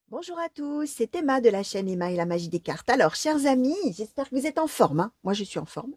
Bonjour à tous, c'est Emma de la chaîne Emma et la magie des cartes. Alors, chers amis, j'espère que vous êtes en forme, hein. Moi, je suis en forme.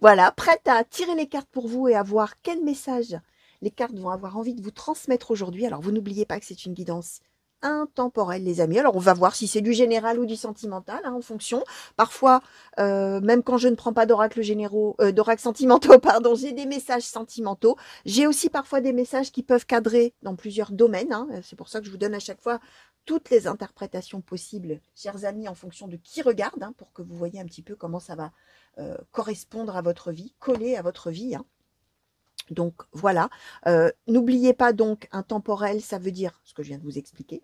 Voilà, prête à tirer les cartes pour vous et à voir quel message les cartes vont avoir envie de vous transmettre aujourd'hui. Alors, vous n'oubliez pas que c'est une guidance intemporelle, les amis. Alors, on va voir si c'est du général ou du sentimental, hein, en fonction. Parfois, même quand je ne prends pas d'oracle généraux, d'oracle sentimentaux, pardon, j'ai des messages sentimentaux. J'ai aussi parfois des messages qui peuvent cadrer dans plusieurs domaines, hein. C'est pour ça que je vous donne à chaque fois toutes les interprétations possibles, chers amis, en fonction de qui regarde, hein, pour que vous voyez un petit peu comment ça va correspondre à votre vie, coller à votre vie, hein. Donc voilà, n'oubliez pas donc intemporel, ça veut dire ce que je viens de vous expliquer.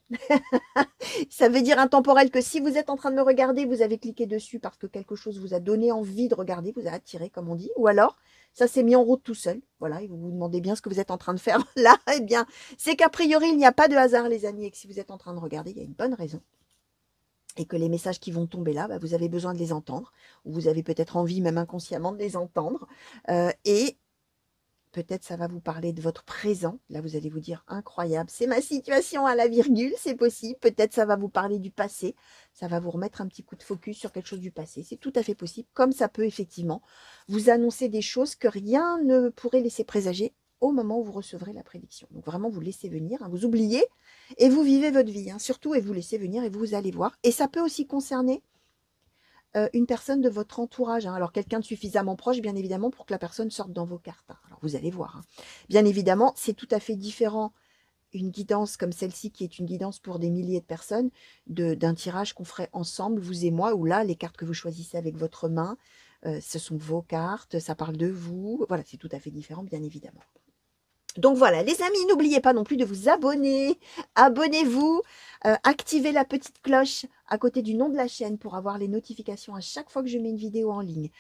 Ça veut dire intemporel que si vous êtes en train de me regarder, vous avez cliqué dessus parce que quelque chose vous a donné envie de regarder, vous a attiré comme on dit, ou alors ça s'est mis en route tout seul, voilà, et vous vous demandez bien ce que vous êtes en train de faire là, eh bien c'est qu'a priori il n'y a pas de hasard les amis, et que si vous êtes en train de regarder, il y a une bonne raison. Et que les messages qui vont tomber là, bah, vous avez besoin de les entendre, ou vous avez peut-être envie même inconsciemment de les entendre, et peut-être ça va vous parler de votre présent. Là, vous allez vous dire incroyable, c'est ma situation à la virgule, c'est possible. Peut-être ça va vous parler du passé, ça va vous remettre un petit coup de focus sur quelque chose du passé. C'est tout à fait possible, comme ça peut effectivement vous annoncer des choses que rien ne pourrait laisser présager au moment où vous recevrez la prédiction. Donc vraiment, vous laissez venir, hein, vous oubliez et vous vivez votre vie, hein, surtout, et vous laissez venir et vous allez voir. Et ça peut aussi concerner une personne de votre entourage, hein. Alors quelqu'un de suffisamment proche, bien évidemment, pour que la personne sorte dans vos cartes, hein. Alors vous allez voir, hein. Bien évidemment, c'est tout à fait différent une guidance comme celle-ci, qui est une guidance pour des milliers de personnes, d'un tirage qu'on ferait ensemble, vous et moi, où là, les cartes que vous choisissez avec votre main, ce sont vos cartes, ça parle de vous. Voilà, c'est tout à fait différent, bien évidemment. Donc voilà, les amis, n'oubliez pas non plus de vous abonner. Abonnez-vous, activez la petite cloche à côté du nom de la chaîne pour avoir les notifications à chaque fois que je mets une vidéo en ligne.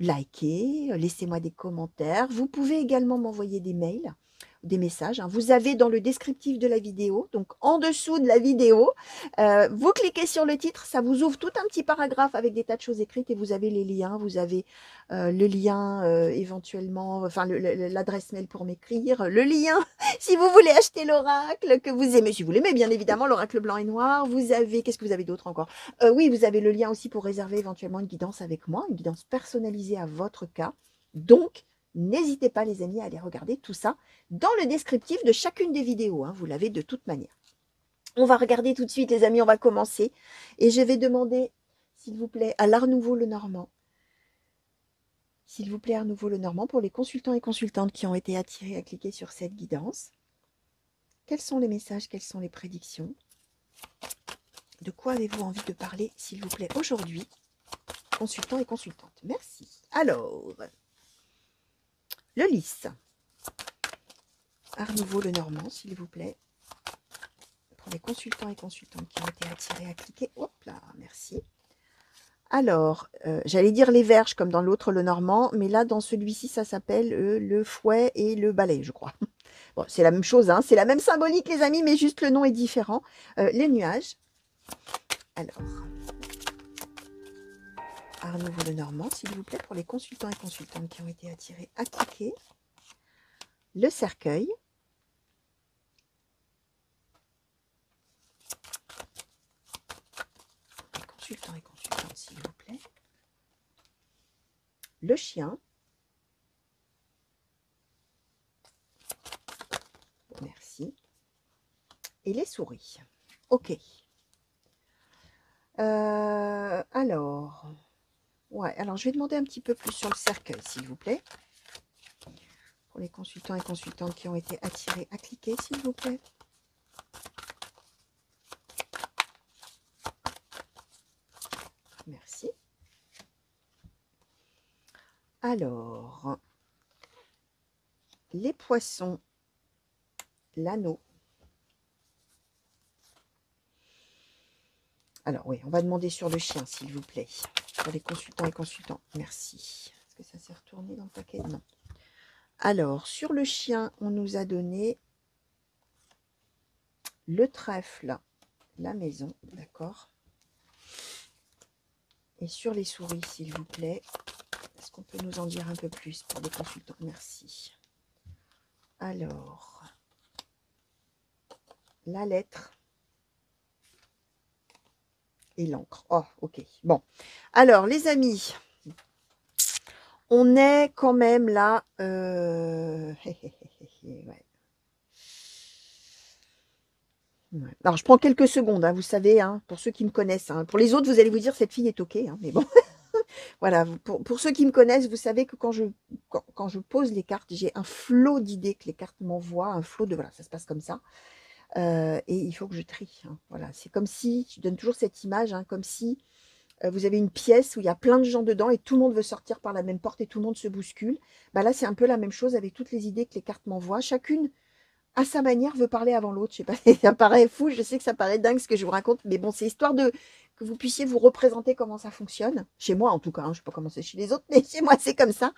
Likez, laissez-moi des commentaires. Vous pouvez également m'envoyer des mails, des messages, hein. Vous avez dans le descriptif de la vidéo, donc en dessous de la vidéo, vous cliquez sur le titre, ça vous ouvre tout un petit paragraphe avec des tas de choses écrites et vous avez les liens, vous avez le lien éventuellement, enfin l'adresse mail pour m'écrire, le lien si vous voulez acheter l'oracle que vous aimez, si vous l'aimez bien évidemment, l'oracle blanc et noir. Vous avez, qu'est-ce que vous avez d'autre encore? Oui, vous avez le lien aussi pour réserver éventuellement une guidance avec moi, une guidance personnalisée à votre cas. Donc, n'hésitez pas les amis à aller regarder tout ça dans le descriptif de chacune des vidéos, hein, vous l'avez de toute manière. On va regarder tout de suite les amis, on va commencer. Et je vais demander, s'il vous plaît, à l'Art Nouveau le Normand, s'il vous plaît, Art Nouveau Lenormand, pour les consultants et consultantes qui ont été attirés à cliquer sur cette guidance, quels sont les messages, quelles sont les prédictions? De quoi avez-vous envie de parler, s'il vous plaît, aujourd'hui, consultants et consultantes? Merci. Alors, le lys. Art Nouveau Lenormand, s'il vous plaît, pour les consultants et consultantes qui ont été attirés à cliquer. Hop là, merci. Alors, j'allais dire les verges comme dans l'autre, le normand, mais là, dans celui-ci, ça s'appelle le fouet et le balai, je crois. Bon, c'est la même chose, hein, c'est la même symbolique, les amis, mais juste le nom est différent. Les nuages. Alors, Art Nouveau le Normand, s'il vous plaît, pour les consultants et consultantes qui ont été attirés à cliquer. Le cercueil. Les consultants et consultantes, s'il vous plaît. Le chien. Merci. Et les souris. Ok. Alors, ouais, alors je vais demander un petit peu plus sur le cercueil, s'il vous plaît. Pour les consultants et consultantes qui ont été attirés à cliquer, s'il vous plaît. Merci. Alors, les poissons, l'anneau. Alors oui, on va demander sur le chien, s'il vous plaît. Pour les consultants et consultantes. Merci. Est-ce que ça s'est retourné dans le paquet? Non. Alors, sur le chien, on nous a donné le trèfle, la maison, d'accord. Et sur les souris, s'il vous plaît, est-ce qu'on peut nous en dire un peu plus pour les consultants? Merci. Alors, la lettre, et l'encre. Oh, ok. Bon. Alors, les amis, on est quand même là. Ouais. Ouais. Alors, je prends quelques secondes, hein, vous savez, hein, pour ceux qui me connaissent. Hein. Pour les autres, vous allez vous dire, cette fille est ok. Hein, mais bon, voilà. Pour ceux qui me connaissent, vous savez que quand je pose les cartes, j'ai un flot d'idées que les cartes m'envoient, un flot de... Voilà, ça se passe comme ça. Et il faut que je trie. Hein, voilà. C'est comme si, je donne toujours cette image, hein, comme si vous avez une pièce où il y a plein de gens dedans et tout le monde veut sortir par la même porte et tout le monde se bouscule. Bah là, c'est un peu la même chose avec toutes les idées que les cartes m'envoient. Chacune, à sa manière, veut parler avant l'autre. Je sais pas, ça paraît fou, je sais que ça paraît dingue ce que je vous raconte, mais bon, c'est histoire de que vous puissiez vous représenter comment ça fonctionne. Chez moi, en tout cas, hein, je ne sais pas comment c'est chez les autres, mais chez moi, c'est comme ça.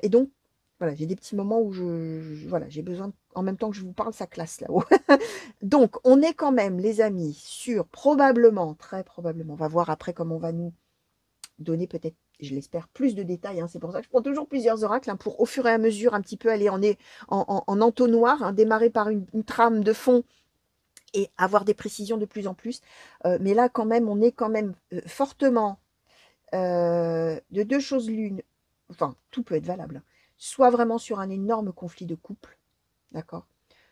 Et donc, voilà, j'ai des petits moments où voilà, j'ai besoin, en même temps que je vous parle, ça classe là-haut. Donc, on est quand même, les amis, sur probablement, très probablement, on va voir après comment on va nous donner peut-être, je l'espère, plus de détails. Hein. C'est pour ça que je prends toujours plusieurs oracles hein, pour au fur et à mesure un petit peu aller en entonnoir, hein, démarrer par une trame de fond et avoir des précisions de plus en plus. Mais là, quand même, on est quand même fortement de deux choses l'une. Enfin, tout peut être valable. Soit vraiment sur un énorme conflit de couple, d'accord.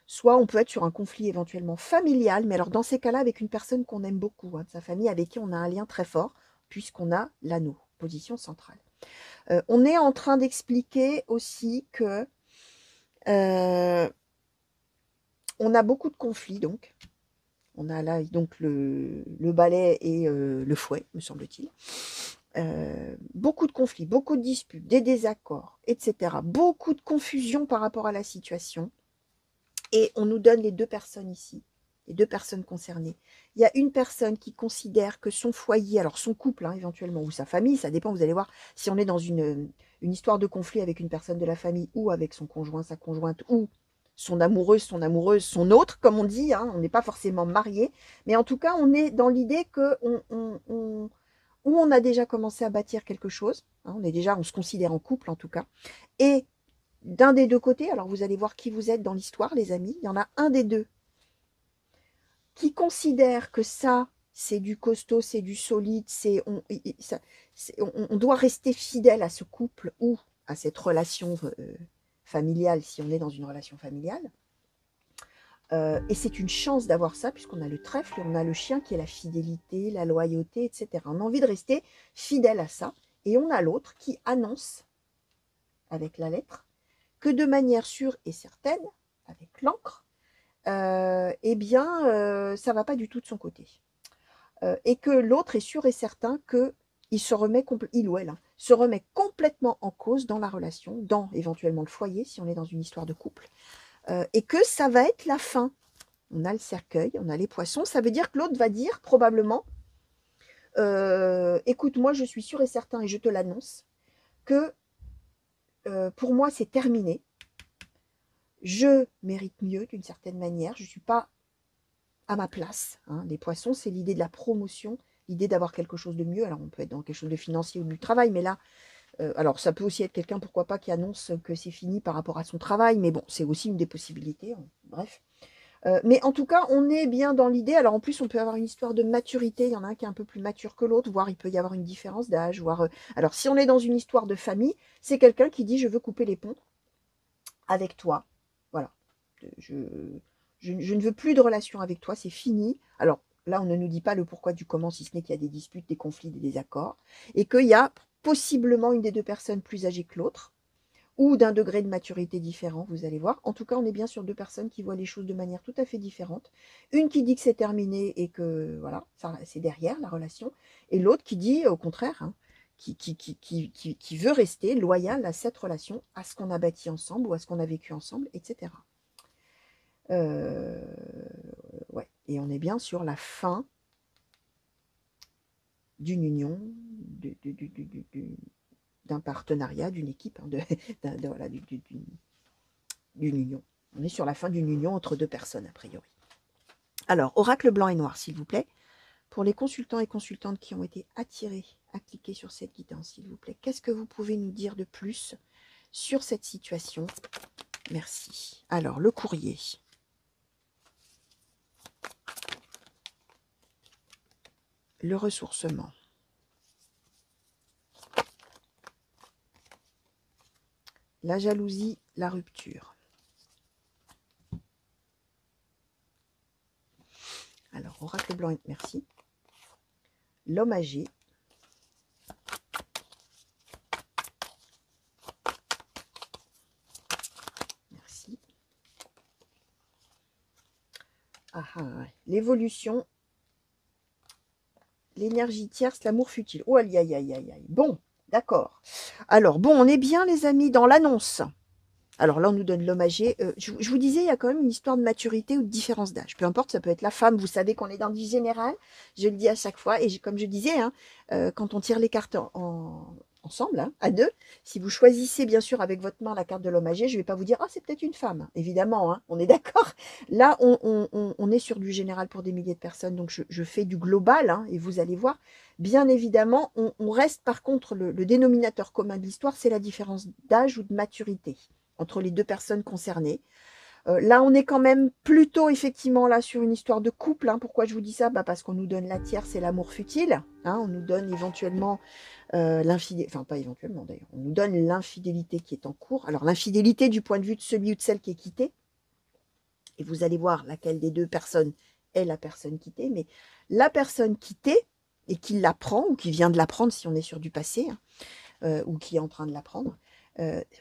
Soit on peut être sur un conflit éventuellement familial, mais alors dans ces cas-là, avec une personne qu'on aime beaucoup, hein, de sa famille, avec qui on a un lien très fort, puisqu'on a l'anneau, position centrale. On est en train d'expliquer aussi que on a beaucoup de conflits, donc. On a là donc le balai et le fouet, me semble-t-il. Beaucoup de conflits, beaucoup de disputes, des désaccords, etc. Beaucoup de confusion par rapport à la situation. Et on nous donne les deux personnes ici, les deux personnes concernées. Il y a une personne qui considère que son foyer, alors son couple hein, éventuellement, ou sa famille, ça dépend, vous allez voir, si on est dans une histoire de conflit avec une personne de la famille, ou avec son conjoint, sa conjointe, ou son amoureuse, son autre, comme on dit, hein, on n'est pas forcément marié, mais en tout cas, on est dans l'idée que où on a déjà commencé à bâtir quelque chose, hein, on se considère en couple en tout cas, et d'un des deux côtés, alors vous allez voir qui vous êtes dans l'histoire, les amis, il y en a un des deux qui considère que ça, c'est du costaud, c'est du solide, on doit rester fidèle à ce couple ou à cette relation familiale, si on est dans une relation familiale. Et c'est une chance d'avoir ça, puisqu'on a le trèfle et on a le chien qui est la fidélité, la loyauté, etc. On a envie de rester fidèle à ça. Et on a l'autre qui annonce, avec la lettre, que de manière sûre et certaine, avec l'encre, eh bien, ça ne va pas du tout de son côté. Et que l'autre est sûr et certain qu'il se remet, il ou elle, hein, se remet complètement en cause dans la relation, dans éventuellement le foyer, si on est dans une histoire de couple, et que ça va être la fin. On a le cercueil, on a les poissons, ça veut dire que l'autre va dire probablement, écoute, moi je suis sûr et certain, et je te l'annonce, que pour moi c'est terminé, je mérite mieux d'une certaine manière, je ne suis pas à ma place. Hein. Les poissons, c'est l'idée de la promotion, l'idée d'avoir quelque chose de mieux. Alors, on peut être dans quelque chose de financier ou du travail, mais là, alors ça peut aussi être quelqu'un, pourquoi pas, qui annonce que c'est fini par rapport à son travail, mais bon, c'est aussi une des possibilités. Hein. Bref. Mais en tout cas, on est bien dans l'idée. Alors, en plus, on peut avoir une histoire de maturité. Il y en a un qui est un peu plus mature que l'autre, voire il peut y avoir une différence d'âge. Voire, alors, si on est dans une histoire de famille, c'est quelqu'un qui dit « je veux couper les ponts avec toi ». Voilà. Je ne veux plus de relation avec toi, c'est fini. Alors là, on ne nous dit pas le pourquoi du comment, si ce n'est qu'il y a des disputes, des conflits, des désaccords, et qu'il y a possiblement une des deux personnes plus âgée que l'autre, ou d'un degré de maturité différent, vous allez voir. En tout cas, on est bien sur deux personnes qui voient les choses de manière tout à fait différente. Une qui dit que c'est terminé et que voilà, c'est derrière la relation, et l'autre qui dit au contraire, hein, qui veut rester loyal à cette relation, à ce qu'on a bâti ensemble ou à ce qu'on a vécu ensemble, etc. Ouais. Et on est bien sur la fin d'une union, d'un partenariat, d'une équipe, hein, voilà, d'une union. On est sur la fin d'une union entre deux personnes, a priori. Alors, oracle blanc et noir, s'il vous plaît. Pour les consultants et consultantes qui ont été attirés à cliquer sur cette guidance, s'il vous plaît, qu'est-ce que vous pouvez nous dire de plus sur cette situation? Merci. Alors, le courrier. le ressourcement. La jalousie, la rupture. Alors, oracle blanc, merci. L'homme âgé. Merci. Ah, ouais. L'évolution. L'énergie tierce, l'amour futile. Oh, aïe, aïe, aïe, aïe, aïe. Bon, d'accord. Alors, bon, on est bien, les amis, dans l'annonce. Alors là, on nous donne l'homme âgé. Je vous disais, il y a quand même une histoire de maturité ou de différence d'âge. Peu importe, ça peut être la femme. Vous savez qu'on est dans du général. Je le dis à chaque fois. Et comme je disais, hein, quand on tire les cartes ensemble, hein, à deux, si vous choisissez bien sûr avec votre main la carte de l'homme âgé, je ne vais pas vous dire « Ah, c'est peut-être une femme ». Évidemment, hein, on est d'accord. Là, on est sur du général pour des milliers de personnes. Donc, je fais du global. Hein, et vous allez voir, bien évidemment, on reste par contre, le dénominateur commun de l'histoire, c'est la différence d'âge ou de maturité entre les deux personnes concernées. Là, on est quand même plutôt effectivement là sur une histoire de couple. Hein. Pourquoi je vous dis ça? Parce qu'on nous donne la tierce et l'amour futile. Hein. On nous donne éventuellement l'infidélité, enfin pas éventuellement d'ailleurs, on nous donne l'infidélité qui est en cours. Alors l'infidélité du point de vue de celui ou de celle qui est quitté. Et vous allez voir laquelle des deux personnes est la personne quittée. Mais la personne quittée, et qui l'apprend, ou qui vient de l'apprendre si on est sur du passé, hein, ou qui est en train de l'apprendre,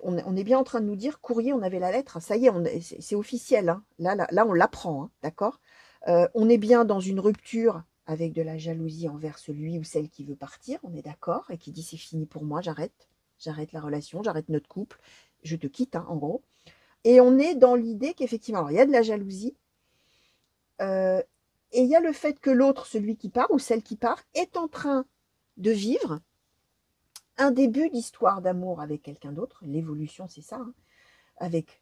on est bien en train de nous dire, courrier, on avait la lettre, ça y est, c'est officiel, hein. Là, on l'apprend, hein, d'accord. On est bien dans une rupture avec de la jalousie envers celui ou celle qui veut partir, on est d'accord, et qui dit c'est fini pour moi, j'arrête la relation, j'arrête notre couple, je te quitte, hein, en gros. Et on est dans l'idée qu'effectivement, alors il y a de la jalousie, et il y a le fait que l'autre, celui qui part ou celle qui part, est en train de vivre un début d'histoire d'amour avec quelqu'un d'autre. L'évolution, c'est ça, hein, avec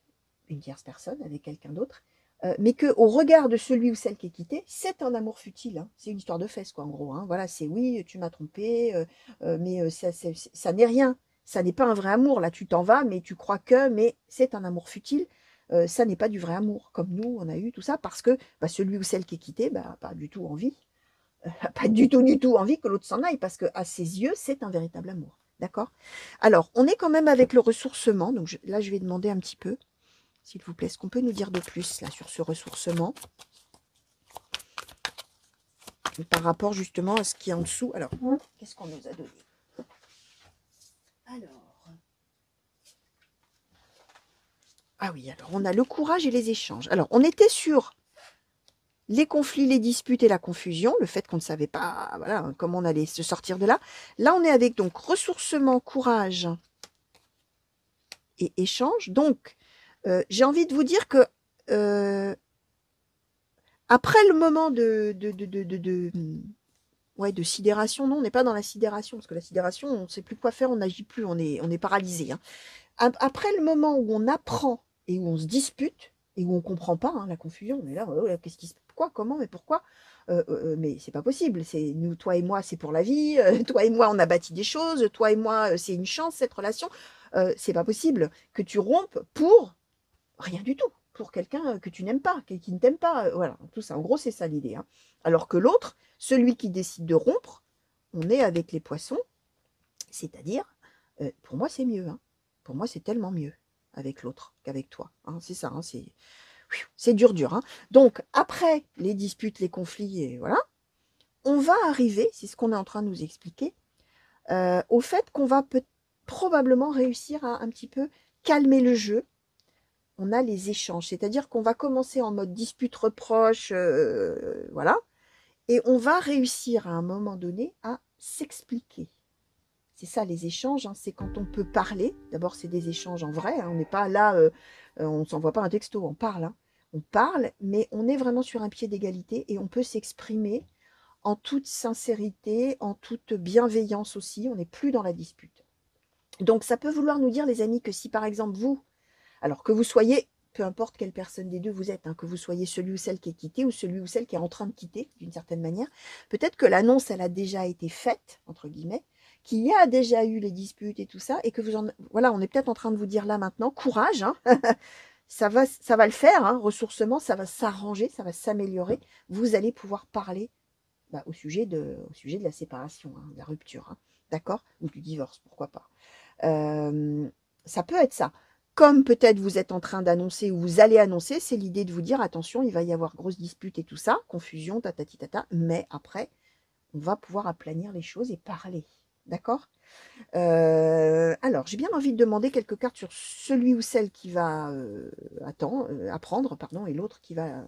une tierce personne, avec quelqu'un d'autre. Mais qu'au regard de celui ou celle qui est quitté, c'est un amour futile. Hein. C'est une histoire de fesses, quoi, en gros. Hein. Voilà, c'est oui, tu m'as trompé, mais ça n'est rien. Ça n'est pas un vrai amour. Là, tu t'en vas, mais tu crois que, mais c'est un amour futile. Ça n'est pas du vrai amour, comme nous, on a eu tout ça, parce que celui ou celle qui est quitté, pas du tout envie. Pas du tout envie que l'autre s'en aille, parce qu'à ses yeux, c'est un véritable amour. D'accord? Alors, on est quand même avec le ressourcement. Donc là, je vais demander un petit peu, s'il vous plaît, ce qu'on peut nous dire de plus là sur ce ressourcement par rapport justement à ce qui est en dessous. Alors, qu'est-ce qu'on nous a donné? Alors, ah oui, alors on a le courage et les échanges. Alors, on était sur les conflits, les disputes et la confusion, le fait qu'on ne savait pas voilà, comment on allait se sortir de là. Là, on est avec donc ressourcement, courage et échange. Donc, j'ai envie de vous dire que après le moment de sidération, non, on n'est pas dans la sidération, parce que la sidération, on ne sait plus quoi faire, on n'agit plus, on est paralysé. Hein. Après le moment où on apprend et où on se dispute, et où on ne comprend pas, hein, la confusion, on est là, qu'est-ce qui se passe? Quoi, comment, mais pourquoi? Mais c'est pas possible, c'est nous, toi et moi, c'est pour la vie, toi et moi, on a bâti des choses, toi et moi, c'est une chance, cette relation. C'est pas possible que tu rompes pour rien du tout, pour quelqu'un que tu n'aimes pas, qui ne t'aime pas. Voilà, tout ça. En gros, c'est ça l'idée. Hein. Alors que l'autre, celui qui décide de rompre, on est avec les poissons, c'est-à-dire, pour moi, c'est mieux. Hein. Pour moi, c'est tellement mieux avec l'autre qu'avec toi. Hein. C'est ça, hein, c'est dur. Hein. Donc, après les disputes, les conflits, et voilà, on va arriver, c'est ce qu'on est en train de nous expliquer, au fait qu'on va probablement réussir à un petit peu calmer le jeu. On a les échanges, c'est-à-dire qu'on va commencer en mode dispute, reproche, voilà, et on va réussir à un moment donné à s'expliquer. C'est ça les échanges, hein, c'est quand on peut parler. D'abord, c'est des échanges en vrai, hein, on n'est pas là, on ne s'envoie pas un texto, on parle. Hein. On parle, mais on est vraiment sur un pied d'égalité et on peut s'exprimer en toute sincérité, en toute bienveillance aussi, on n'est plus dans la dispute. Donc, ça peut vouloir nous dire, les amis, que si par exemple vous, alors que vous soyez, peu importe quelle personne des deux vous êtes, hein, que vous soyez celui ou celle qui est quitté ou celui ou celle qui est en train de quitter, d'une certaine manière, peut-être que l'annonce, elle a déjà été faite, entre guillemets, qu'il y a déjà eu les disputes et tout ça, et que voilà, on est peut-être en train de vous dire là maintenant, courage, hein, ça va le faire, hein, ressourcement, ça va s'arranger, ça va s'améliorer, vous allez pouvoir parler au sujet de la séparation, hein, de la rupture, hein, d'accord? Ou du divorce, pourquoi pas. Ça peut être ça. Comme peut-être vous êtes en train d'annoncer ou vous allez annoncer, c'est l'idée de vous dire attention, il va y avoir grosse dispute et tout ça, confusion, tatati tata, mais après, on va pouvoir aplanir les choses et parler. D'accord? Alors, j'ai bien envie de demander quelques cartes sur celui ou celle qui va apprendre, pardon, et l'autre qui va,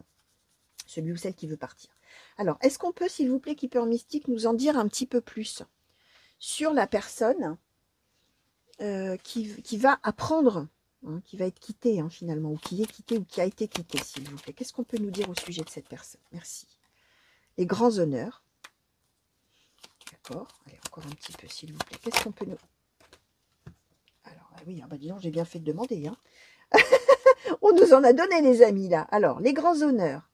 celui ou celle qui veut partir. Alors, est-ce qu'on peut, s'il vous plaît, Keeper Mystique, nous en dire un petit peu plus sur la personne qui va apprendre, hein, qui va être quittée hein, finalement, ou qui est quittée ou qui a été quittée, s'il vous plaît. Qu'est-ce qu'on peut nous dire au sujet de cette personne? Merci. Les grands honneurs. D'accord. Allez, encore un petit peu, s'il vous plaît. Qu'est-ce qu'on peut nous... Alors, oui, bah, disons, j'ai bien fait de demander. Hein. On nous en a donné, les amis, là. Alors, les grands honneurs.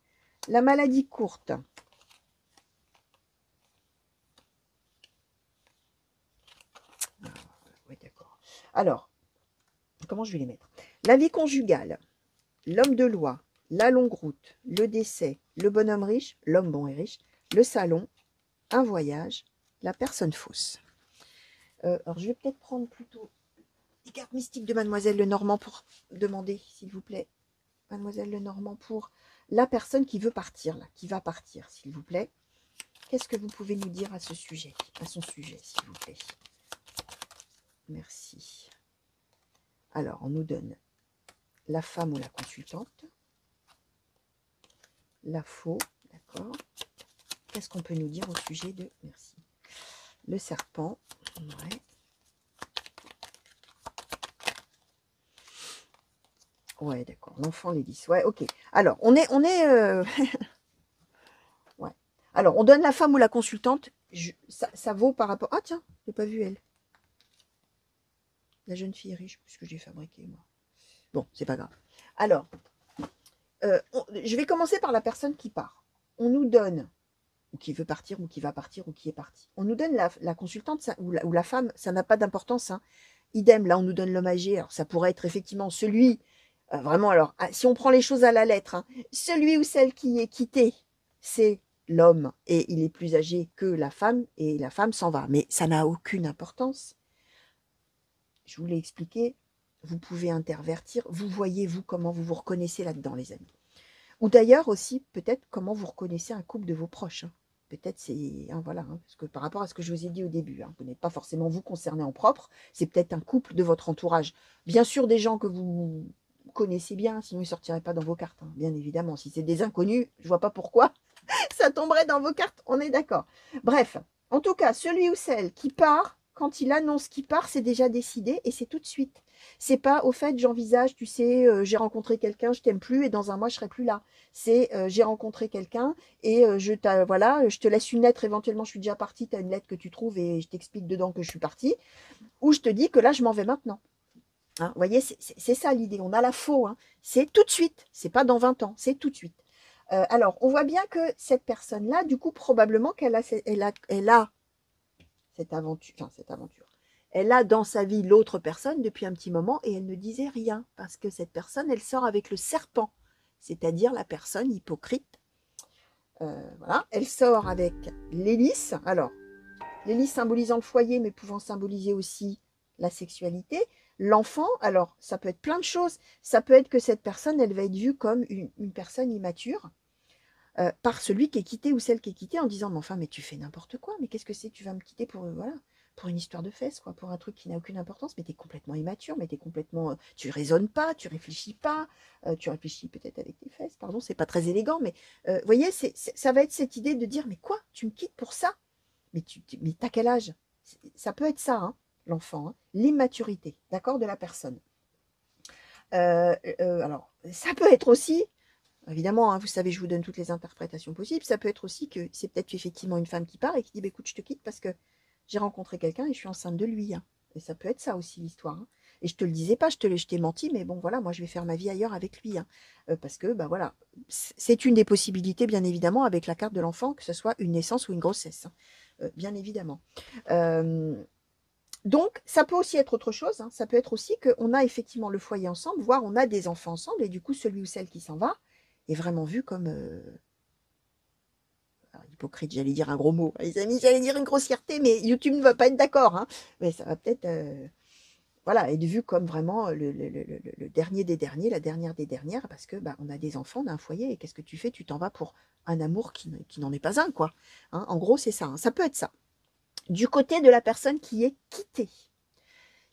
La maladie courte. Oui, d'accord. Alors, comment je vais les mettre? La vie conjugale, l'homme de loi, la longue route, le décès, le bonhomme riche, l'homme bon et riche, le salon, un voyage, la personne fausse. Alors, je vais peut-être prendre plutôt les cartes mystiques de Mademoiselle Lenormand pour demander, s'il vous plaît, Mademoiselle Lenormand, pour la personne qui veut partir, là, qui va partir, s'il vous plaît. Qu'est-ce que vous pouvez nous dire à ce sujet, à son sujet, s'il vous plaît? Merci. Alors, on nous donne la femme ou la consultante, la faux, d'accord. Qu'est-ce qu'on peut nous dire au sujet de... Merci. Le serpent, ouais. Ouais, d'accord. L'enfant, les 10. Ouais, ok. Alors, on est ouais. Alors, on donne la femme ou la consultante. Ça vaut par rapport... Ah, tiens, j'ai pas vu elle. La jeune fille riche, puisque j'ai fabriqué, moi. Bon, c'est pas grave. Alors, je vais commencer par la personne qui part. On nous donne, ou qui veut partir, ou qui va partir, ou qui est parti. On nous donne la consultante ça, ou la femme, ça n'a pas d'importance. Hein. Idem, là, on nous donne l'homme âgé. Alors, ça pourrait être effectivement celui... vraiment, alors, si on prend les choses à la lettre, hein, celui ou celle qui est quitté, c'est l'homme et il est plus âgé que la femme et la femme s'en va. Mais ça n'a aucune importance. Je vous l'ai expliqué, vous pouvez intervertir. Vous voyez, vous, comment vous vous reconnaissez là-dedans, les amis. Ou d'ailleurs aussi, peut-être, comment vous reconnaissez un couple de vos proches. Hein. Peut-être c'est... Hein, voilà, hein, parce que par rapport à ce que je vous ai dit au début, hein, vous n'êtes pas forcément vous concerné en propre, c'est peut-être un couple de votre entourage. Bien sûr, des gens que vous connaissez bien, sinon ils ne sortiraient pas dans vos cartes, hein, bien évidemment. Si c'est des inconnus, je ne vois pas pourquoi ça tomberait dans vos cartes, on est d'accord. Bref, en tout cas, celui ou celle qui part, quand il annonce qu'il part, c'est déjà décidé et c'est tout de suite. C'est pas au fait j'envisage, tu sais, j'ai rencontré quelqu'un, je t'aime plus et dans un mois je serai plus là. C'est j'ai rencontré quelqu'un et voilà, je te laisse une lettre, éventuellement je suis déjà partie, tu as une lettre que tu trouves et je t'explique dedans que je suis partie, ou je te dis que là je m'en vais maintenant. Hein, vous voyez, c'est ça l'idée, on a la faux, hein. C'est tout de suite, c'est pas dans 20 ans, c'est tout de suite. Alors, on voit bien que cette personne-là, du coup, probablement qu'elle a, elle a cette aventure, enfin cette aventure. Elle a dans sa vie l'autre personne depuis un petit moment et elle ne disait rien parce que cette personne, elle sort avec le serpent, c'est-à-dire la personne hypocrite. Voilà, elle sort avec l'hélice. Alors, l'hélice symbolisant le foyer, mais pouvant symboliser aussi la sexualité. L'enfant, alors, ça peut être plein de choses. Ça peut être que cette personne, elle va être vue comme une personne immature. Par celui qui est quitté ou celle qui est quittée en disant mais enfin mais tu fais n'importe quoi, mais qu'est-ce que c'est, tu vas me quitter pour voilà, pour une histoire de fesses quoi, pour un truc qui n'a aucune importance, mais tu es complètement immature, mais tu es complètement tu raisonnes pas, tu réfléchis pas, tu réfléchis peut-être avec tes fesses, pardon, c'est pas très élégant, mais vous voyez, ça va être cette idée de dire mais quoi, tu me quittes pour ça, mais t'as quel âge, ça peut être ça hein, l'enfant, hein, l'immaturité, d'accord, de la personne. Alors ça peut être aussi évidemment, hein, vous savez, je vous donne toutes les interprétations possibles. Ça peut être aussi que c'est peut-être effectivement une femme qui part et qui dit bah, écoute, je te quitte parce que j'ai rencontré quelqu'un et je suis enceinte de lui. Hein. Et ça peut être ça aussi l'histoire. Hein. Et je te le disais pas, je t'ai menti, mais bon, voilà, moi je vais faire ma vie ailleurs avec lui. Hein. Parce que, bah voilà, c'est une des possibilités, bien évidemment, avec la carte de l'enfant, que ce soit une naissance ou une grossesse. Hein. Bien évidemment. Donc, ça peut aussi être autre chose. Hein. Ça peut être aussi qu'on a effectivement le foyer ensemble, voire on a des enfants ensemble, et du coup, celui ou celle qui s'en va est vraiment vu comme Alors, hypocrite, j'allais dire un gros mot. Les amis, j'allais dire une grossièreté, mais YouTube ne va pas être d'accord. Hein. Mais ça va peut-être voilà, être vu comme vraiment le dernier des derniers, la dernière des dernières, parce que bah, on a des enfants, on a un foyer, et qu'est-ce que tu fais? Tu t'en vas pour un amour qui n'en est pas un, quoi. Hein, en gros, c'est ça. Hein. Ça peut être ça. Du côté de la personne qui est quittée,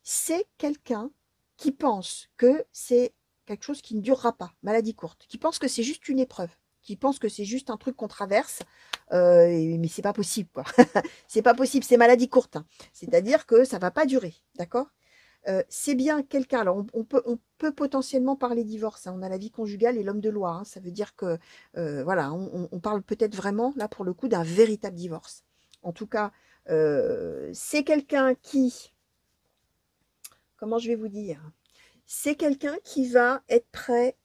c'est quelqu'un qui pense que c'est quelque chose qui ne durera pas, maladie courte, qui pense que c'est juste une épreuve, qui pense que c'est juste un truc qu'on traverse, mais c'est pas possible, quoi. C'est pas possible, c'est maladie courte. Hein. C'est-à-dire que ça va pas durer, d'accord? C'est bien quelqu'un. Alors, on peut potentiellement parler divorce. Hein, on a la vie conjugale et l'homme de loi. Hein, ça veut dire que, voilà, on parle peut-être vraiment, là, pour le coup, d'un véritable divorce. En tout cas, c'est quelqu'un qui, comment je vais vous dire, c'est quelqu'un qui va être prêt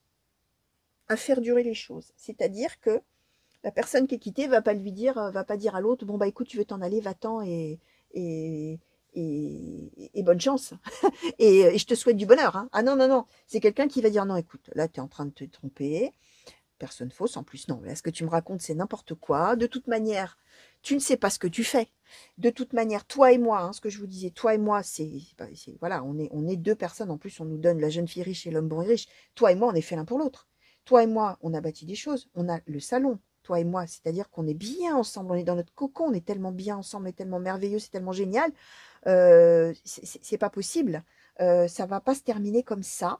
à faire durer les choses. C'est-à-dire que la personne qui est quittée va pas lui dire, va pas dire à l'autre, bon bah écoute, tu veux t'en aller, va-t'en et, et bonne chance. Et je te souhaite du bonheur. Hein. Ah non, non, non. C'est quelqu'un qui va dire non, écoute, là, tu es en train de te tromper. Personne fausse. En plus, non, là, ce que tu me racontes, c'est n'importe quoi. De toute manière, tu ne sais pas ce que tu fais. De toute manière, toi et moi, hein, ce que je vous disais, toi et moi, voilà, on est deux personnes. En plus, on nous donne la jeune fille riche et l'homme bon et riche. Toi et moi, on est fait l'un pour l'autre. Toi et moi, on a bâti des choses. On a le salon. Toi et moi, c'est-à-dire qu'on est bien ensemble. On est dans notre cocon. On est tellement bien ensemble. On est tellement merveilleux. C'est tellement génial. C'est pas possible. Ça va pas se terminer comme ça.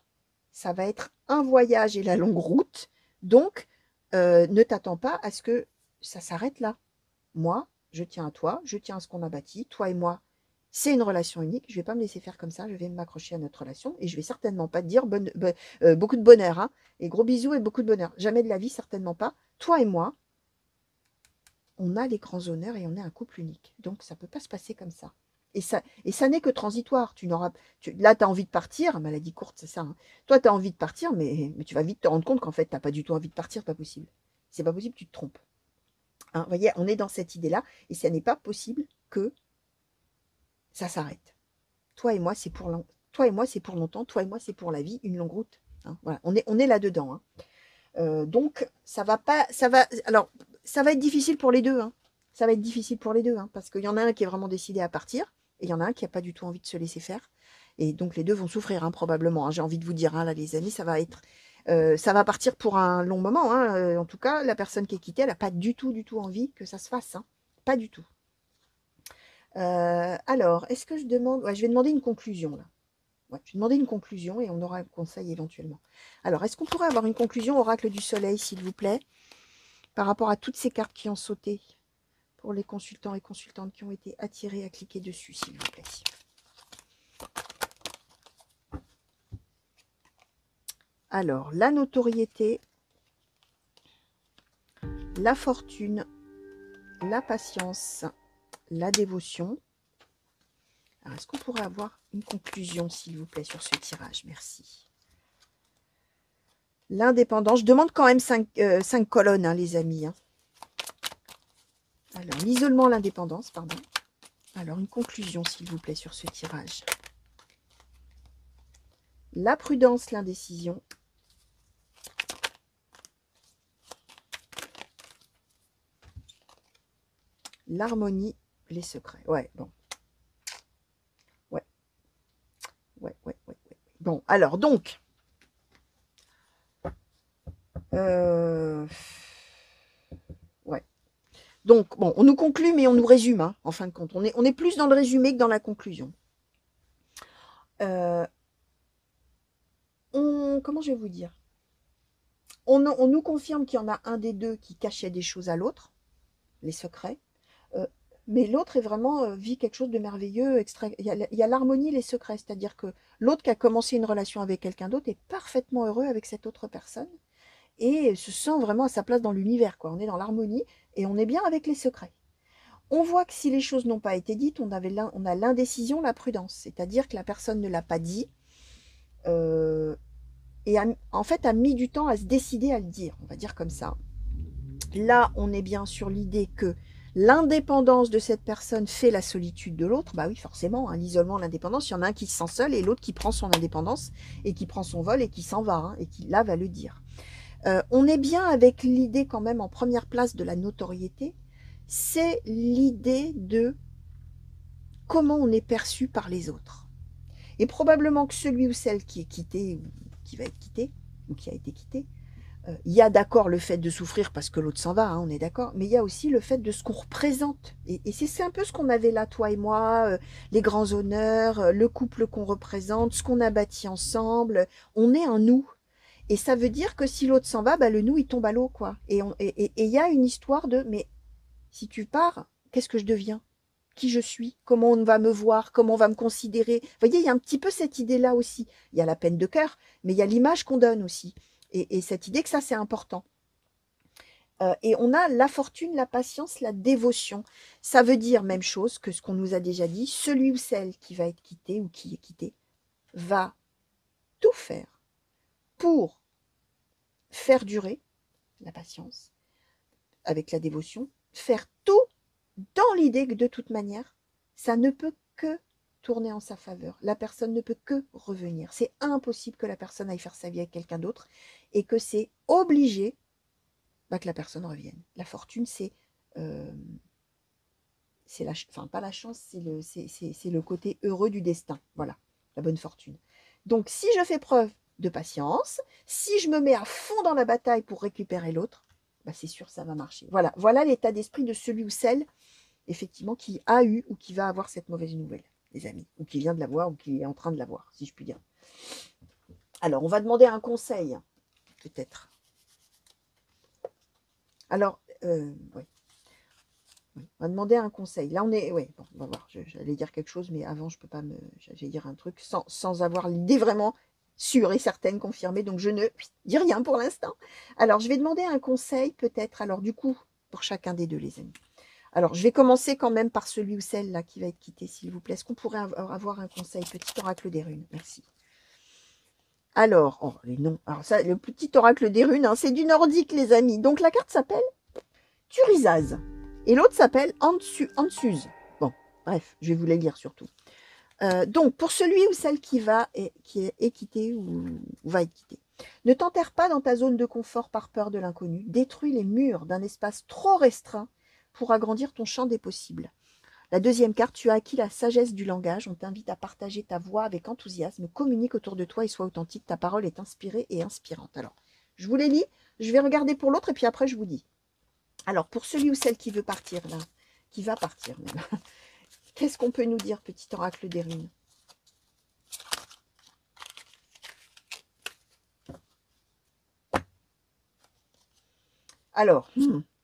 Ça va être un voyage et la longue route. Donc, ne t'attends pas à ce que ça s'arrête là. Moi, je tiens à toi, je tiens à ce qu'on a bâti. Toi et moi, c'est une relation unique. Je ne vais pas me laisser faire comme ça. Je vais m'accrocher à notre relation et je vais certainement pas te dire beaucoup de bonheur. Hein, et gros bisous et beaucoup de bonheur. Jamais de la vie, certainement pas. Toi et moi, on a les grands honneurs et on est un couple unique. Donc, ça ne peut pas se passer comme ça. Et ça n'est que transitoire. Là, tu as envie de partir, maladie courte, c'est ça. Hein. Toi, tu as envie de partir, mais tu vas vite te rendre compte qu'en fait, tu n'as pas du tout envie de partir, pas possible. C'est pas possible, tu te trompes. Hein, vous voyez, on est dans cette idée-là, et ça n'est pas possible que ça s'arrête. Toi et moi, c'est pour toi et moi, c'est pour longtemps. Toi et moi, c'est pour la vie, une longue route. Hein, voilà, on est là-dedans. Hein. Donc, ça va être difficile pour les deux. Hein. Ça va être difficile pour les deux, hein, parce qu'il y en a un qui est vraiment décidé à partir, et il y en a un qui n'a pas du tout envie de se laisser faire. Et donc, les deux vont souffrir, hein, probablement. Hein. J'ai envie de vous dire, hein, là, les amis, ça va partir pour un long moment. Hein. En tout cas, la personne qui est quittée, elle n'a pas du tout envie que ça se fasse. Hein. Pas du tout. Alors, est-ce que je demande... Ouais, je vais demander une conclusion, là. Ouais, je vais demander une conclusion et on aura un conseil éventuellement. Alors, est-ce qu'on pourrait avoir une conclusion, oracle du soleil, s'il vous plaît, par rapport à toutes ces cartes qui ont sauté pour les consultants et consultantes qui ont été attirés à cliquer dessus, s'il vous plaît. Alors, la notoriété, la fortune, la patience, la dévotion. Alors, est-ce qu'on pourrait avoir une conclusion, s'il vous plaît, sur ce tirage? Merci. L'indépendance. Je demande quand même 5 colonnes, hein, les amis. Hein. Alors, l'isolement, l'indépendance, pardon. Alors, une conclusion, s'il vous plaît, sur ce tirage. La prudence, l'indécision. L'harmonie, les secrets. Ouais, bon. Ouais. Bon, alors, donc. Ouais. Donc, bon, on nous conclut, mais on nous résume, hein, en fin de compte. On est plus dans le résumé que dans la conclusion. Comment je vais vous dire? On nous confirme qu'il y en a un des deux qui cachait des choses à l'autre, les secrets. Mais l'autre est vraiment vit quelque chose de merveilleux. Il y a l'harmonie, les secrets. C'est-à-dire que l'autre qui a commencé une relation avec quelqu'un d'autre est parfaitement heureux avec cette autre personne et se sent vraiment à sa place dans l'univers. On est dans l'harmonie et on est bien avec les secrets. On voit que si les choses n'ont pas été dites, on a l'indécision, la prudence. C'est-à-dire que la personne ne l'a pas dit et en fait a mis du temps à se décider à le dire. On va dire comme ça. Là, on est bien sur l'idée que l'indépendance de cette personne fait la solitude de l'autre. Bah oui, forcément, hein, l'isolement, l'indépendance, il y en a un qui se sent seul et l'autre qui prend son indépendance et qui prend son vol et qui s'en va, hein, et qui là va le dire. On est bien avec l'idée quand même en première place de la notoriété, c'est l'idée de comment on est perçu par les autres. Et probablement que celui ou celle qui est quitté, ou qui va être quitté, ou qui a été quitté, il y a d'accord le fait de souffrir parce que l'autre s'en va, hein, on est d'accord, mais il y a aussi le fait de ce qu'on représente. Et c'est un peu ce qu'on avait là, toi et moi, les grands honneurs, le couple qu'on représente, ce qu'on a bâti ensemble. On est un nous. Et ça veut dire que si l'autre s'en va, bah, le nous, il tombe à l'eau, quoi. Et il y a une histoire de, mais si tu pars, qu'est-ce que je deviens? Qui je suis? Comment on va me voir? Comment on va me considérer? Vous voyez, il y a un petit peu cette idée-là aussi. Il y a la peine de cœur, mais il y a l'image qu'on donne aussi. Et cette idée que ça, c'est important. Et on a la fortune, la patience, la dévotion. Ça veut dire même chose que ce qu'on nous a déjà dit. Celui ou celle qui va être quitté ou qui est quitté va tout faire pour faire durer la patience avec la dévotion, faire tout dans l'idée que de toute manière, ça ne peut que tourner en sa faveur. La personne ne peut que revenir. C'est impossible que la personne aille faire sa vie avec quelqu'un d'autre et que c'est obligé que la personne revienne. La fortune, c'est enfin pas la chance, c'est le côté heureux du destin. Voilà, la bonne fortune. Donc si je fais preuve de patience, si je me mets à fond dans la bataille pour récupérer l'autre, bah c'est sûr ça va marcher. Voilà, voilà l'état d'esprit de celui ou celle effectivement qui a eu ou qui va avoir cette mauvaise nouvelle, les amis, ou qui vient de l'avoir ou qui est en train de l'avoir, si je puis dire. Alors on va demander un conseil, peut-être. Alors, oui. On va demander un conseil. Là, on est... Oui, bon, on va voir. J'allais dire quelque chose, mais avant, je peux pas me... J'allais dire un truc sans avoir l'idée vraiment sûre et certaine, confirmée. Donc, je ne dis rien pour l'instant. Alors, je vais demander un conseil, peut-être. Alors, du coup, pour chacun des deux, les amis. Alors, je vais commencer quand même par celui ou celle-là qui va être quitté, s'il vous plaît. Est-ce qu'on pourrait avoir un conseil? Petit oracle des runes. Merci. Alors, oh, les noms. Alors, ça, le petit oracle des runes, hein, c'est du nordique, les amis. Donc, la carte s'appelle Turizaz. Et l'autre s'appelle Ansuz. Bon, bref, je vais vous les lire surtout. Donc, pour celui ou celle qui est quitté ou va être quitté, ne t'enterre pas dans ta zone de confort par peur de l'inconnu. Détruis les murs d'un espace trop restreint pour agrandir ton champ des possibles. La deuxième carte, tu as acquis la sagesse du langage. On t'invite à partager ta voix avec enthousiasme. Communique autour de toi et sois authentique. Ta parole est inspirée et inspirante. Alors, je vous les lis. Je vais regarder pour l'autre et puis après, je vous dis. Alors, pour celui ou celle qui veut partir, là, qui va partir même, qu'est-ce qu'on peut nous dire, petit oracle des runes? Alors,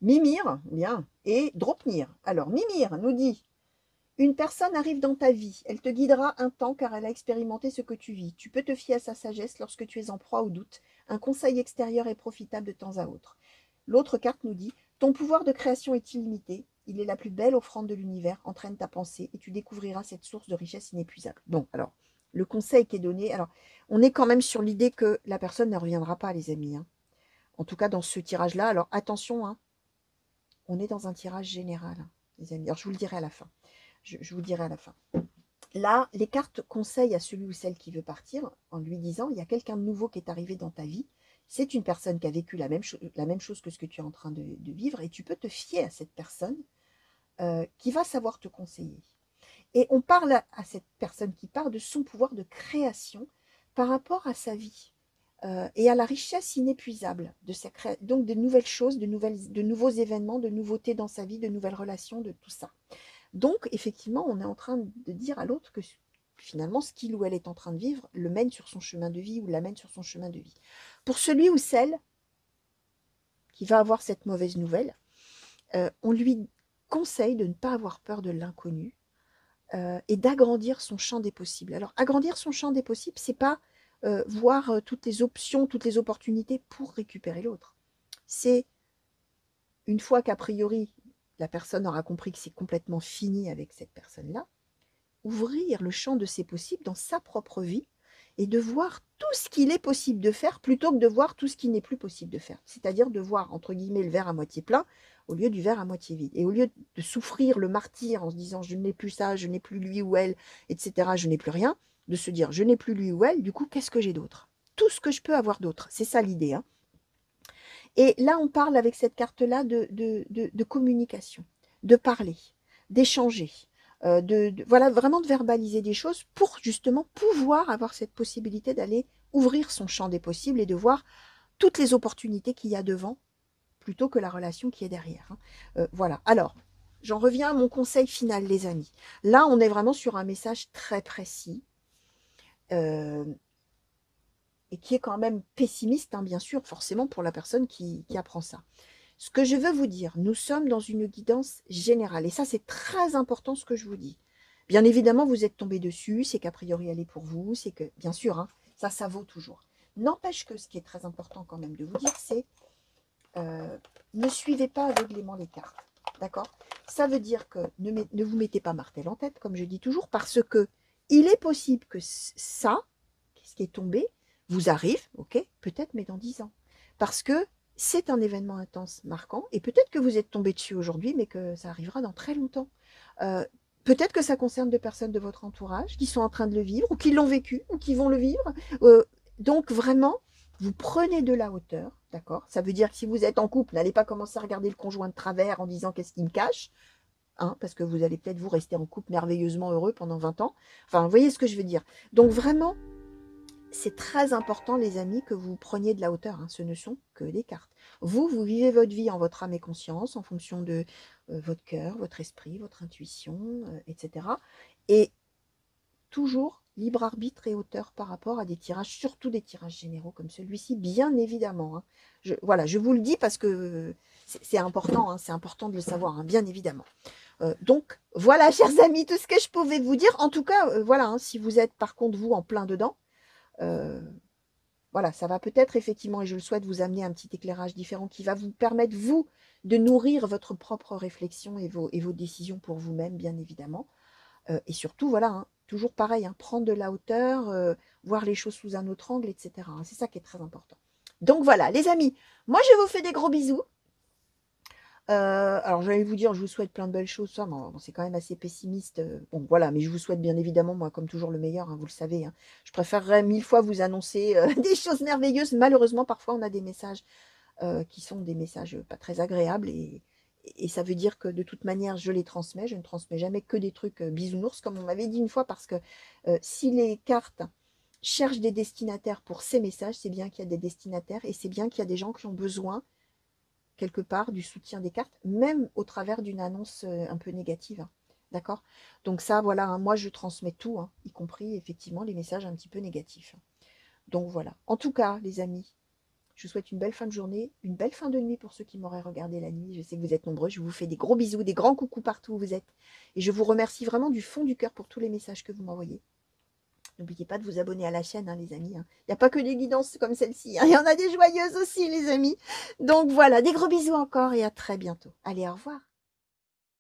Mimir, bien, et Dropnir. Alors, Mimir nous dit, une personne arrive dans ta vie, elle te guidera un temps car elle a expérimenté ce que tu vis. Tu peux te fier à sa sagesse lorsque tu es en proie au doute. Un conseil extérieur est profitable de temps à autre. L'autre carte nous dit, ton pouvoir de création est illimité. Il est la plus belle offrande de l'univers. Entraîne ta pensée et tu découvriras cette source de richesse inépuisable. Bon, alors, le conseil qui est donné, alors, on est quand même sur l'idée que la personne ne reviendra pas, les amis. Hein. En tout cas, dans ce tirage-là, alors attention, hein, on est dans un tirage général, hein, les amis. Alors, je vous le dirai à la fin. Je vous dirai à la fin. Là, les cartes conseillent à celui ou celle qui veut partir en lui disant, il y a quelqu'un de nouveau qui est arrivé dans ta vie. C'est une personne qui a vécu la même chose que ce que tu es en train de vivre et tu peux te fier à cette personne qui va savoir te conseiller. Et on parle à cette personne qui part de son pouvoir de création par rapport à sa vie et à la richesse inépuisable de sa donc de nouvelles choses, de nouveaux événements, de nouveautés dans sa vie, de nouvelles relations, de tout ça. Donc, effectivement, on est en train de dire à l'autre que finalement, ce qu'il ou elle est en train de vivre le mène sur son chemin de vie ou l'amène sur son chemin de vie. Pour celui ou celle qui va avoir cette mauvaise nouvelle, on lui conseille de ne pas avoir peur de l'inconnu et d'agrandir son champ des possibles. Alors, agrandir son champ des possibles, c'est pas voir toutes les options, toutes les opportunités pour récupérer l'autre. C'est une fois qu'a priori, la personne aura compris que c'est complètement fini avec cette personne-là, ouvrir le champ de ses possibles dans sa propre vie et de voir tout ce qu'il est possible de faire plutôt que de voir tout ce qui n'est plus possible de faire. C'est-à-dire de voir, entre guillemets, le verre à moitié plein au lieu du verre à moitié vide. Et au lieu de souffrir le martyre en se disant je n'ai plus ça, je n'ai plus lui ou elle, etc., je n'ai plus rien, de se dire je n'ai plus lui ou elle, du coup, qu'est-ce que j'ai d'autre? Tout ce que je peux avoir d'autre. C'est ça l'idée. Hein. Et là, on parle avec cette carte-là de communication. de parler, d'échanger, voilà, vraiment de verbaliser des choses pour justement pouvoir avoir cette possibilité d'aller ouvrir son champ des possibles et de voir toutes les opportunités qu'il y a devant plutôt que la relation qui est derrière. Hein. Voilà. Alors, j'en reviens à mon conseil final, les amis. Là, on est vraiment sur un message très précis et qui est quand même pessimiste, hein, bien sûr, forcément pour la personne qui apprend ça. Ce que je veux vous dire, nous sommes dans une guidance générale. Et ça, c'est très important ce que je vous dis. Bien évidemment, vous êtes tombé dessus, c'est qu'a priori elle est pour vous, c'est que, bien sûr, hein, ça vaut toujours. N'empêche que ce qui est très important quand même de vous dire, c'est ne suivez pas aveuglément les cartes. D'accord? Ça veut dire que ne vous mettez pas martel en tête, comme je dis toujours, parce que il est possible que ça, ce qui est tombé, vous arrive, ok, peut-être, mais dans 10 ans. Parce que c'est un événement intense, marquant, et peut-être que vous êtes tombé dessus aujourd'hui, mais que ça arrivera dans très longtemps. Peut-être que ça concerne des personnes de votre entourage qui sont en train de le vivre, ou qui l'ont vécu, ou qui vont le vivre. Donc vraiment, vous prenez de la hauteur, d'accord? Ça veut dire que si vous êtes en couple, n'allez pas commencer à regarder le conjoint de travers en disant qu'est-ce qu'il me cache, hein, parce que vous allez peut-être vous rester en couple merveilleusement heureux pendant 20 ans. Enfin, vous voyez ce que je veux dire. Donc vraiment, c'est très important, les amis, que vous preniez de la hauteur. Hein. Ce ne sont que des cartes. Vous vivez votre vie en votre âme et conscience, en fonction de votre cœur, votre esprit, votre intuition, etc. Et toujours libre arbitre et hauteur par rapport à des tirages, surtout des tirages généraux comme celui-ci, bien évidemment. Hein. Voilà, je vous le dis parce que c'est important, hein, c'est important de le savoir, hein, bien évidemment. Donc, voilà, chers amis, tout ce que je pouvais vous dire. En tout cas, voilà, hein, si vous êtes par contre, vous, en plein dedans, voilà, ça va peut-être effectivement, et je le souhaite, vous amener un petit éclairage différent qui va vous permettre, vous, de nourrir votre propre réflexion et vos décisions pour vous-même, bien évidemment. Et surtout, voilà, hein, toujours pareil, hein, prendre de la hauteur, voir les choses sous un autre angle, etc. Hein, c'est ça qui est très important. Donc voilà, les amis, moi je vous fais des gros bisous. Alors j'allais vous dire, je vous souhaite plein de belles choses, ça, mais bon, c'est quand même assez pessimiste. Bon, voilà, mais je vous souhaite bien évidemment, moi, comme toujours, le meilleur, hein, vous le savez. Hein. Je préférerais 1000 fois vous annoncer des choses merveilleuses. Malheureusement, parfois, on a des messages qui sont des messages pas très agréables et ça veut dire que de toute manière, je les transmets. Je ne transmets jamais que des trucs bisounours, comme on m'avait dit une fois, parce que si les cartes cherchent des destinataires pour ces messages, c'est bien qu'il y a des destinataires et c'est bien qu'il y a des gens qui ont besoin quelque part du soutien des cartes, même au travers d'une annonce un peu négative. Hein. D'accord? Donc ça, voilà, hein, moi je transmets tout, hein, y compris effectivement les messages un petit peu négatifs. Donc voilà. En tout cas, les amis, je vous souhaite une belle fin de journée, une belle fin de nuit pour ceux qui m'auraient regardé la nuit. Je sais que vous êtes nombreux. Je vous fais des gros bisous, des grands coucous partout où vous êtes. Et je vous remercie vraiment du fond du cœur pour tous les messages que vous m'envoyez. N'oubliez pas de vous abonner à la chaîne, hein, les amis. Il n'y a pas que des guidances comme celle-ci. Hein. Il y en a des joyeuses aussi, les amis. Donc voilà, des gros bisous encore et à très bientôt. Allez, au revoir.